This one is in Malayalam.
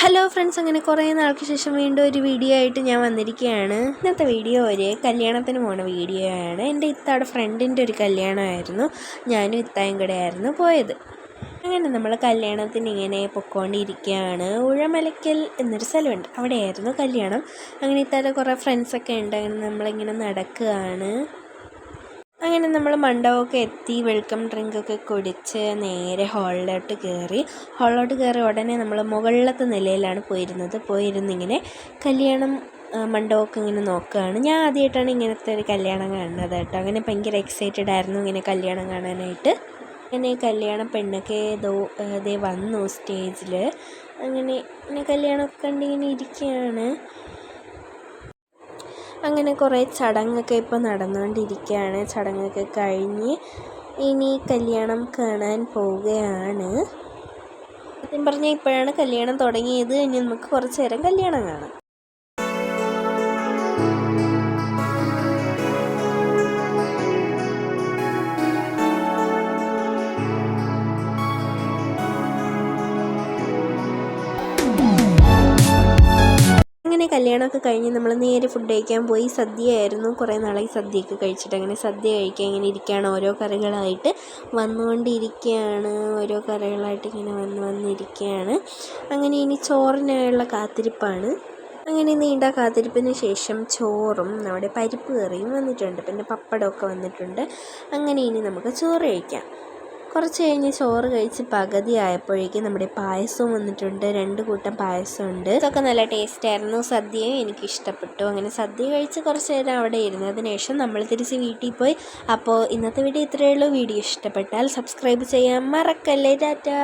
ഹലോ ഫ്രണ്ട്സ്, അങ്ങനെ കുറേ നാൾക്ക് ശേഷം വീണ്ടും ഒരു വീഡിയോ ആയിട്ട് ഞാൻ വന്നിരിക്കുകയാണ്. ഇന്നത്തെ വീഡിയോ ഒരു കല്യാണത്തിന് പോണ വീഡിയോ ആണ്. എൻ്റെ ഇത്തയുടെ ഫ്രണ്ടിൻ്റെ ഒരു കല്യാണമായിരുന്നു. ഞാനും ഇത്തായും കൂടെ ആയിരുന്നു പോയത്. അങ്ങനെ നമ്മൾ കല്യാണത്തിന് ഇങ്ങനെ പൊയ്ക്കൊണ്ടിരിക്കുകയാണ്. ഉഴമലക്കൽ എന്നൊരു സ്ഥലമുണ്ട്, അവിടെയായിരുന്നു കല്യാണം. അങ്ങനെ ഇത്തയുടെ കുറേ ഫ്രണ്ട്സൊക്കെ ഉണ്ട്. അങ്ങനെ നമ്മളിങ്ങനെ നടക്കുകയാണ്. അങ്ങനെ നമ്മൾ മണ്ഡപമൊക്കെ എത്തി വെൽക്കം ഡ്രിങ്കൊക്കെ കുടിച്ച് നേരെ ഹാളിലോട്ട് കയറി ഉടനെ നമ്മൾ മുകളിലത്തെ നിലയിലാണ് പോയിരുന്നിങ്ങനെ കല്യാണം മണ്ഡപമൊക്കെ ഇങ്ങനെ നോക്കുകയാണ്. ഞാൻ ആദ്യമായിട്ടാണ് ഇങ്ങനത്തെ ഒരു കല്യാണം കാണുന്നത് കേട്ടോ. അങ്ങനെ ഭയങ്കര എക്സൈറ്റഡ് ആയിരുന്നു ഇങ്ങനെ കല്യാണം കാണാനായിട്ട്. അങ്ങനെ കല്യാണ പെണ്ണൊക്കെ ദേ വന്നു സ്റ്റേജിൽ. അങ്ങനെ കല്യാണമൊക്കെ കണ്ടിങ്ങനെ ഇരിക്കുകയാണ്. അങ്ങനെ കുറേ ചടങ്ങൊക്കെ ഇപ്പോൾ നടന്നുകൊണ്ടിരിക്കുകയാണ്. ചടങ്ങൊക്കെ കഴിഞ്ഞ് ഇനി കല്യാണം കാണാൻ പോവുകയാണ്. സത്യം പറഞ്ഞാൽ ഇപ്പോഴാണ് കല്യാണം തുടങ്ങിയത്. ഇനി നമുക്ക് കുറച്ച് നേരം കല്യാണം കാണാം. അങ്ങനെ കല്യാണമൊക്കെ കഴിഞ്ഞ് നമ്മൾ നേരെ ഫുഡ് കഴിക്കാൻ പോയി. സദ്യയായിരുന്നു. കുറേ നാളായി സദ്യയൊക്കെ കഴിച്ചിട്ട്. അങ്ങനെ സദ്യ കഴിക്കാൻ ഇങ്ങനെ ഇരിക്കുകയാണ്. ഓരോ കറികളായിട്ട് വന്നുകൊണ്ടിരിക്കുകയാണ്. ഓരോ കറികളായിട്ട് ഇങ്ങനെ വന്നിരിക്കുകയാണ്. അങ്ങനെ ഇനി ചോറിനായുള്ള കാത്തിരിപ്പാണ്. അങ്ങനെ നീണ്ട കാത്തിരിപ്പിന് ശേഷം ചോറും നമ്മുടെ പരിപ്പ് കറിയും വന്നിട്ടുണ്ട്. പിന്നെ പപ്പടമൊക്കെ വന്നിട്ടുണ്ട്. അങ്ങനെ ഇനി നമുക്ക് ചോറ് കഴിക്കാം. കുറച്ച് കഴിഞ്ഞ് ചോറ് കഴിച്ച് പകുതി ആയപ്പോഴേക്കും നമ്മുടെ പായസവും വന്നിട്ടുണ്ട്. 2 കൂട്ടം പായസമുണ്ട്. ഇതൊക്കെ നല്ല ടേസ്റ്റായിരുന്നു. സദ്യയും എനിക്കിഷ്ടപ്പെട്ടു. അങ്ങനെ സദ്യ കഴിച്ച് കുറച്ച് നേരം അവിടെ ഇരുന്നതിന് ശേഷം നമ്മൾ തിരിച്ച് വീട്ടിൽ പോയി. അപ്പോൾ ഇന്നത്തെ വീഡിയോ ഇത്രയേ ഉള്ളൂ. വീഡിയോ ഇഷ്ടപ്പെട്ടാൽ സബ്സ്ക്രൈബ് ചെയ്യാൻ മറക്കല്ലേ. ടാറ്റാ.